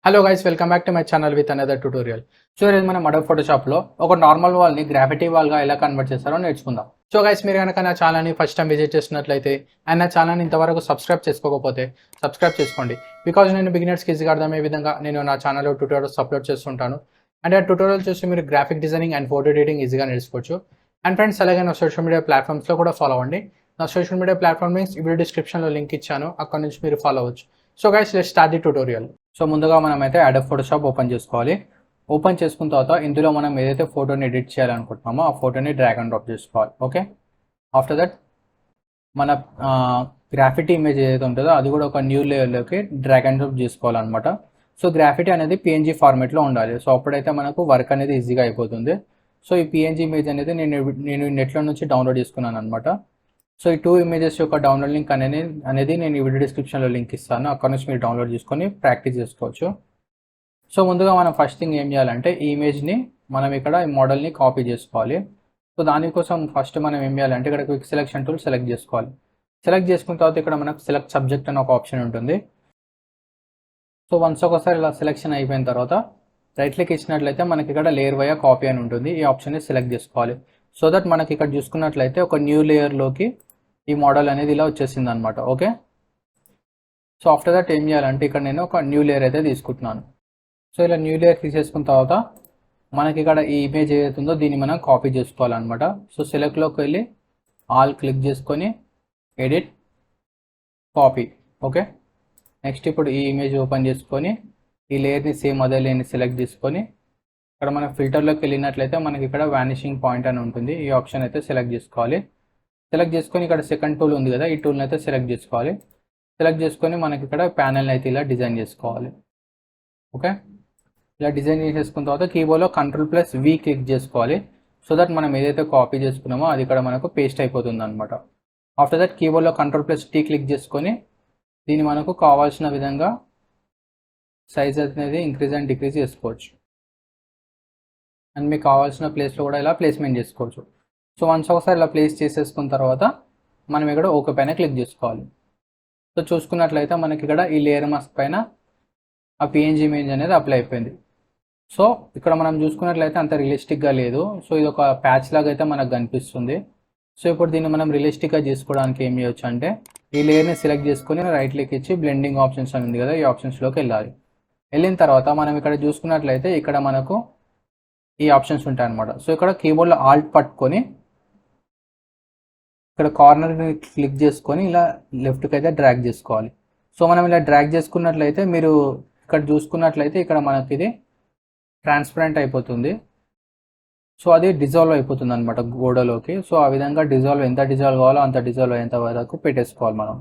Hello guys, welcome back to my channel with another tutorial. So ఈరోజు మనం Adobe ఫోటోషాప్లో ఒక normal వాల్ని graffiti వాల్గా ఎలా convert చేస్తారో నేర్చుకుందాం. సో గైస్, మీరు కనుక నా ఛానల్ని ఫస్ట్ టైం విజిట్ చేసినట్లయితే అండ్ నా ఛానల్ని ఇంతవరకు సబ్స్క్రైబ్ చేసుకోకపోతే సబ్స్క్రైబ్ చేసుకోండి. బికాజ్ నేను బిగినర్స్కి ఈజీగా అర్థమయ్యే విధంగా నేను నా ఛానల్లో ట్యూటోరియల్స్ అప్లోడ్ చేస్తుంటాను. అండ్ ఆ ట్యూటోరియల్ చూసి మీరు graphic designing and photo editing ఈజీగా నేర్చుకోవచ్చు. అండ్ ఫ్రెండ్స్, అలాగే నా సోషల్ మీడియా ప్లాట్ఫామ్స్లో కూడా ఫాలో అవ్వండి. నా సోషల్ మీడియా ప్లాట్ఫామ్ లింక్స్ ఈ వీడియో డిస్క్రిప్షన్లో లింక్ ఇచ్చాను, అక్కడ నుంచి మీరు ఫాలో అవ్వచ్చు. So guys, let's start the tutorial. So ముందుగా మనమైతే అడోబ్ ఫోటోషాప్ ఓపెన్ చేసుకోవాలి. ఓపెన్ చేసుకున్న తర్వాత ఇందులో మనం ఏదైతే ఫోటోని ఎడిట్ చేయాలనుకుంటున్నామో ఆ ఫోటోని డ్రాగ్ అండ్ డ్రాప్ చేసుకోవాలి. ఓకే, ఆఫ్టర్ దట్ మన గ్రాఫిటీ ఇమేజ్ ఏదైతే ఉంటుందో అది కూడా ఒక న్యూ లేయర్లోకి డ్రాగ్ అండ్ డ్రాప్ చేసుకోవాలన్నమాట. సో గ్రాఫిటీ అనేది పిఎన్జీ ఫార్మేట్లో ఉండాలి. సో అప్పుడైతే మనకు వర్క్ అనేది ఈజీగా అయిపోతుంది. సో ఈ పిఎన్జీ ఇమేజ్ అనేది నేను నెట్లో నుంచి డౌన్లోడ్ చేసుకున్నాను అనమాట. సో ఈ 2 ఇమేజెస్ యొక్క డౌన్లోడ్ లింక్ అనేది నేను ఈ వీడియో డిస్క్రిప్షన్లో లింక్ ఇస్తాను, అక్కడ నుంచి మీరు డౌన్లోడ్ చేసుకొని ప్రాక్టీస్ చేసుకోవచ్చు. సో ముందుగా మనం ఫస్ట్ థింగ్ ఏం చేయాలంటే ఈ ఇమేజ్ని మనం ఇక్కడ ఈ మోడల్ని కాపీ చేసుకోవాలి. సో దానికోసం ఫస్ట్ మనం ఏం చేయాలంటే ఇక్కడ క్విక్ సెలెక్షన్ టూల్ సెలెక్ట్ చేసుకోవాలి. సెలెక్ట్ చేసుకున్న తర్వాత ఇక్కడ మనకు సెలెక్ట్ సబ్జెక్ట్ అని ఒక ఆప్షన్ ఉంటుంది. సో వన్స్ ఒకసారి ఇలా సెలెక్షన్ అయిపోయిన తర్వాత రైట్ క్లిక్ ఇచ్చినట్లయితే మనకి ఇక్కడ లేయర్ వయా కాపీ అని ఉంటుంది. ఈ ఆప్షన్ని సెలెక్ట్ చేసుకోవాలి. సో దట్ మనకి ఇక్కడ చూసుకున్నట్లయితే ఒక న్యూ లేయర్లోకి ఈ మోడల్ అనేది ఇలా వచ్చేసింది అనమాట. ఓకే, సో ఆఫ్టర్ దట్ ఏం చేయాలంటే ఇక్కడ నేను ఒక న్యూ లేయర్ అయితే తీసుకుంటున్నాను. సో ఇలా న్యూ లేయర్ తీసేసుకున్న తర్వాత మనకి ఇక్కడ ఈ ఇమేజ్ ఏదైతే ఉందో దీన్ని మనం కాపీ చేసుకోవాలన్నమాట. సో సెలెక్ట్లోకి వెళ్ళి ఆల్ క్లిక్ చేసుకొని ఎడిట్ కాపీ. ఓకే, నెక్స్ట్ ఇప్పుడు ఈ ఇమేజ్ ఓపెన్ చేసుకొని ఈ లేయర్ని సేమ్ అదే లేయర్ని సెలెక్ట్ చేసుకొని ఇక్కడ మనం ఫిల్టర్లోకి వెళ్ళినట్లయితే మనకి ఇక్కడ వానిషింగ్ పాయింట్ అని ఉంటుంది. ఈ ఆప్షన్ అయితే సెలెక్ట్ చేసుకోవాలి. సెలెక్ట్ చేసుకొని ఇక్కడ సెకండ్ టూల్ ఉంది కదా, ఈ టూల్ని అయితే సెలెక్ట్ చేసుకోవాలి. సెలెక్ట్ చేసుకొని మనకి ఇక్కడ ప్యానెల్ని అయితే ఇలా డిజైన్ చేసుకోవాలి. ఓకే, ఇలా డిజైన్ చేసేసుకున్న తర్వాత కీబోర్డ్లో Ctrl+V క్లిక్ చేసుకోవాలి. సో దట్ మనం ఏదైతే కాపీ చేసుకున్నామో అది ఇక్కడ మనకు పేస్ట్ అయిపోతుంది అనమాట. ఆఫ్టర్ దట్ కీబోర్డ్లో Ctrl+T క్లిక్ చేసుకొని దీన్ని మనకు కావాల్సిన విధంగా సైజ్ అనేది ఇంక్రీజ్ అండ్ డిక్రీజ్ చేసుకోవచ్చు. అండ్ మీకు కావాల్సిన ప్లేస్లో కూడా ఇలా ప్లేస్మెంట్ చేసుకోవచ్చు. సో వన్స్ ఒకసారి ఇలా ప్లేస్ చేసేసుకున్న తర్వాత మనం ఇక్కడ ఓకే పైన క్లిక్ చేసుకోవాలి. సో చూసుకున్నట్లయితే మనకి ఇక్కడ ఈ లేయర్ మాస్క్ పైన ఆ పిఎన్జీ ఇమేజ్ అనేది అప్లై అయిపోయింది. సో ఇక్కడ మనం చూసుకున్నట్లయితే అంత రియలిస్టిక్గా లేదు. సో ఇది ఒక ప్యాచ్ లాగా అయితే మనకు కనిపిస్తుంది. సో ఇప్పుడు దీన్ని మనం రియలిస్టిక్గా చేసుకోవడానికి ఏం చేయొచ్చు అంటే ఈ లేయర్ని సెలెక్ట్ చేసుకొని రైట్ క్లిక్ ఇచ్చి బ్లెండింగ్ ఆప్షన్స్ అని ఉంది కదా, ఈ ఆప్షన్స్లోకి వెళ్ళాలి. వెళ్ళిన తర్వాత మనం ఇక్కడ చూసుకున్నట్లయితే ఇక్కడ మనకు ఈ ఆప్షన్స్ ఉంటాయి అన్నమాట. సో ఇక్కడ కీబోర్డ్లో ఆల్ట్ పట్టుకొని ఇక్కడ కార్నర్ని క్లిక్ చేసుకొని ఇలా లెఫ్ట్కి అయితే డ్రాగ్ చేసుకోవాలి. సో మనం ఇలా డ్రాగ్ చేసుకున్నట్లయితే మీరు ఇక్కడ చూసుకున్నట్లయితే ఇక్కడ మనకి ఇది ట్రాన్స్పరెంట్ అయిపోతుంది. సో అది డిజాల్వ్ అయిపోతుంది అనమాట గోడలోకి. సో ఆ విధంగా ఎంత డిజాల్వ్ కావాలో అంత డిజాల్వ్ అయ్యేంత వరకు పెట్టేసుకోవాలి మనం.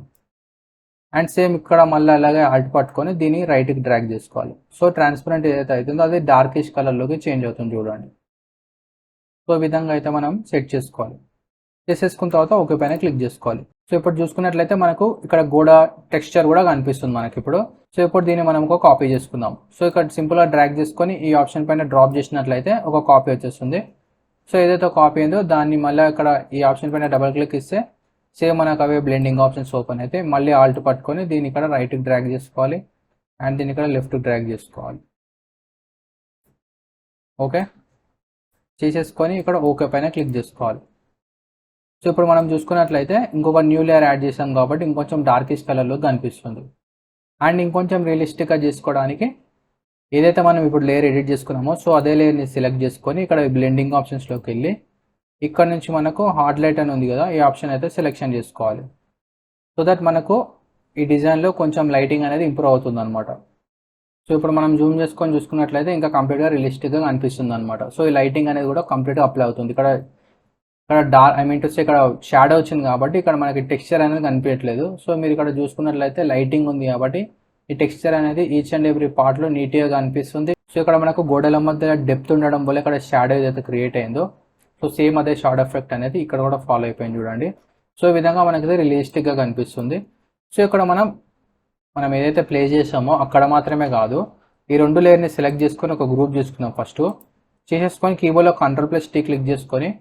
అండ్ సేమ్ ఇక్కడ మళ్ళీ అలాగే ఆల్ట్ పట్టుకొని దీన్ని రైట్కి డ్రాగ్ చేసుకోవాలి. సో ట్రాన్స్పరెంట్ ఏదైతే అవుతుందో అది డార్కిష్ కలర్లోకి చేంజ్ అవుతుంది చూడండి. సో ఈ విధంగా అయితే మనం సెట్ చేసుకోవాలి. చేసేసుకున్న తర్వాత ఓకే పైన క్లిక్ చేసుకోవాలి. సో ఇప్పుడు చూసుకున్నట్లయితే మనకు ఇక్కడ గోడ టెక్స్చర్ కూడా కనిపిస్తుంది మనకి ఇప్పుడు. సో ఇప్పుడు దీన్ని మనం ఒక కాపీ చేసుకుందాం. సో ఇక్కడ సింపుల్గా డ్రాగ్ చేసుకొని ఈ ఆప్షన్ పైన డ్రాప్ చేసినట్లయితే ఒక కాపీ వచ్చేస్తుంది. సో ఏదైతే కాపీ అయిందో దాన్ని మళ్ళీ ఇక్కడ ఈ ఆప్షన్ పైన డబల్ క్లిక్ ఇస్తే సేమ్ మనకు అవే బ్లెండింగ్ ఆప్షన్స్ ఓపెన్ అయితే మళ్ళీ ఆల్ట్ పట్టుకొని దీన్ని ఇక్కడ రైట్కి డ్రాగ్ చేసుకోవాలి అండ్ దీన్ని ఇక్కడ లెఫ్ట్కి డ్రాగ్ చేసుకోవాలి. ఓకే, చేసేసుకొని ఇక్కడ ఓకే పైన క్లిక్ చేసుకోవాలి. సో ఇప్పుడు మనం చూసుకున్నట్లయితే ఇంకొక న్యూ లేయర్ యాడ్ చేసాం కాబట్టి ఇంకొంచెం డార్కిష్ కలర్లో కనిపిస్తుంది. అండ్ ఇంకొంచెం రియలిస్టిక్గా చేసుకోవడానికి ఏదైతే మనం ఇప్పుడు లేయర్ ఎడిట్ చేసుకున్నామో సో అదే లేయర్ని సెలెక్ట్ చేసుకొని ఇక్కడ బ్లెండింగ్ ఆప్షన్స్లోకి వెళ్ళి ఇక్కడ నుంచి మనకు హార్డ్ లైట్ అని ఉంది కదా, ఈ ఆప్షన్ అయితే సెలెక్షన్ చేసుకోవాలి. సో దట్ మనకు ఈ డిజైన్లో కొంచెం లైటింగ్ అనేది ఇంప్రూవ్ అవుతుంది అనమాట. సో ఇప్పుడు మనం జూమ్ చేసుకొని చూసుకున్నట్లయితే ఇంకా కంప్లీట్గా రియలిస్టిక్గా కనిపిస్తుంది అనమాట. సో ఈ లైటింగ్ అనేది కూడా కంప్లీట్గా అప్లై అవుతుంది. ఇక్కడ ఇక్కడ షాడో వచ్చింది కాబట్టి ఇక్కడ మనకి టెక్స్చర్ అనేది కనిపించట్లేదు. సో మీరు ఇక్కడ చూసుకున్నట్లయితే లైటింగ్ ఉంది కాబట్టి ఈ టెక్స్చర్ అనేది ఈచ్ అండ్ ఎవ్రీ పార్ట్లో నీట్గా కనిపిస్తుంది. సో ఇక్కడ మనకు గోడల మధ్య డెప్త్ ఉండడం వల్ల ఇక్కడ షాడో ఏదైతే క్రియేట్ అయిందో సో సేమ్ అదే షాడో ఎఫెక్ట్ అనేది ఇక్కడ కూడా ఫాలో అయిపోయింది చూడండి. సో ఈ విధంగా మనకి రియలిస్టిక్గా కనిపిస్తుంది. సో ఇక్కడ మనం ఏదైతే ప్లే చేసామో అక్కడ మాత్రమే కాదు, ఈ 2 లేయర్ని సెలెక్ట్ చేసుకొని ఒక గ్రూప్ చేసుకున్నాం. ఫస్ట్ చేసేసుకొని కీబోర్డ్లో Ctrl+T క్లిక్ చేసుకొని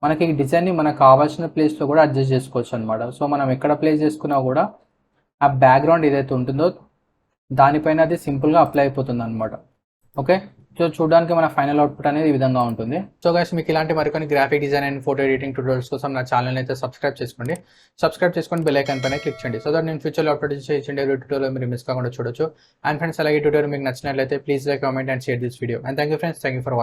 మనకి ఈ డిజైన్ని మనకు కావాల్సిన ప్లేస్లో కూడా అడ్జస్ట్ చేసుకోవచ్చు అనమాట. సో మనం ఎక్కడ ప్లేస్ చేసుకున్నా కూడా ఆ బ్యాక్గ్రౌండ్ ఏదైతే ఉంటుందో దానిపైన అది సింపుల్గా అప్లై అయిపోతుంది అనమాట. ఓకే, సో చూడడానికి మన ఫైనల్ అవుట్పుట్ అనేది ఈ విధంగా ఉంటుంది. సో గైస్, మీకు ఇలాంటి మరికొన్ని graphic design and photo editing tutorials కోసం నా ఛానల్ అయితే సబ్స్క్రైబ్ చేసుకోండి. సబ్స్క్రైబ్ చేసుకొని బెల్ ఐకాన్ పైన క్లిక్ చేయండి. సో దట్ నేను ఫ్యూచర్లో అప్లోడ్ చేసే ట్యూటోరియల్ మీరు మిస్ కాకుండా చూడొచ్చు. అండ్ ఫ్రెండ్స్, అలాగే ట్యూటోరియల్ మీకు నచ్చినట్లయితే please like, comment and share this video. And thank you friends, thank you for watching.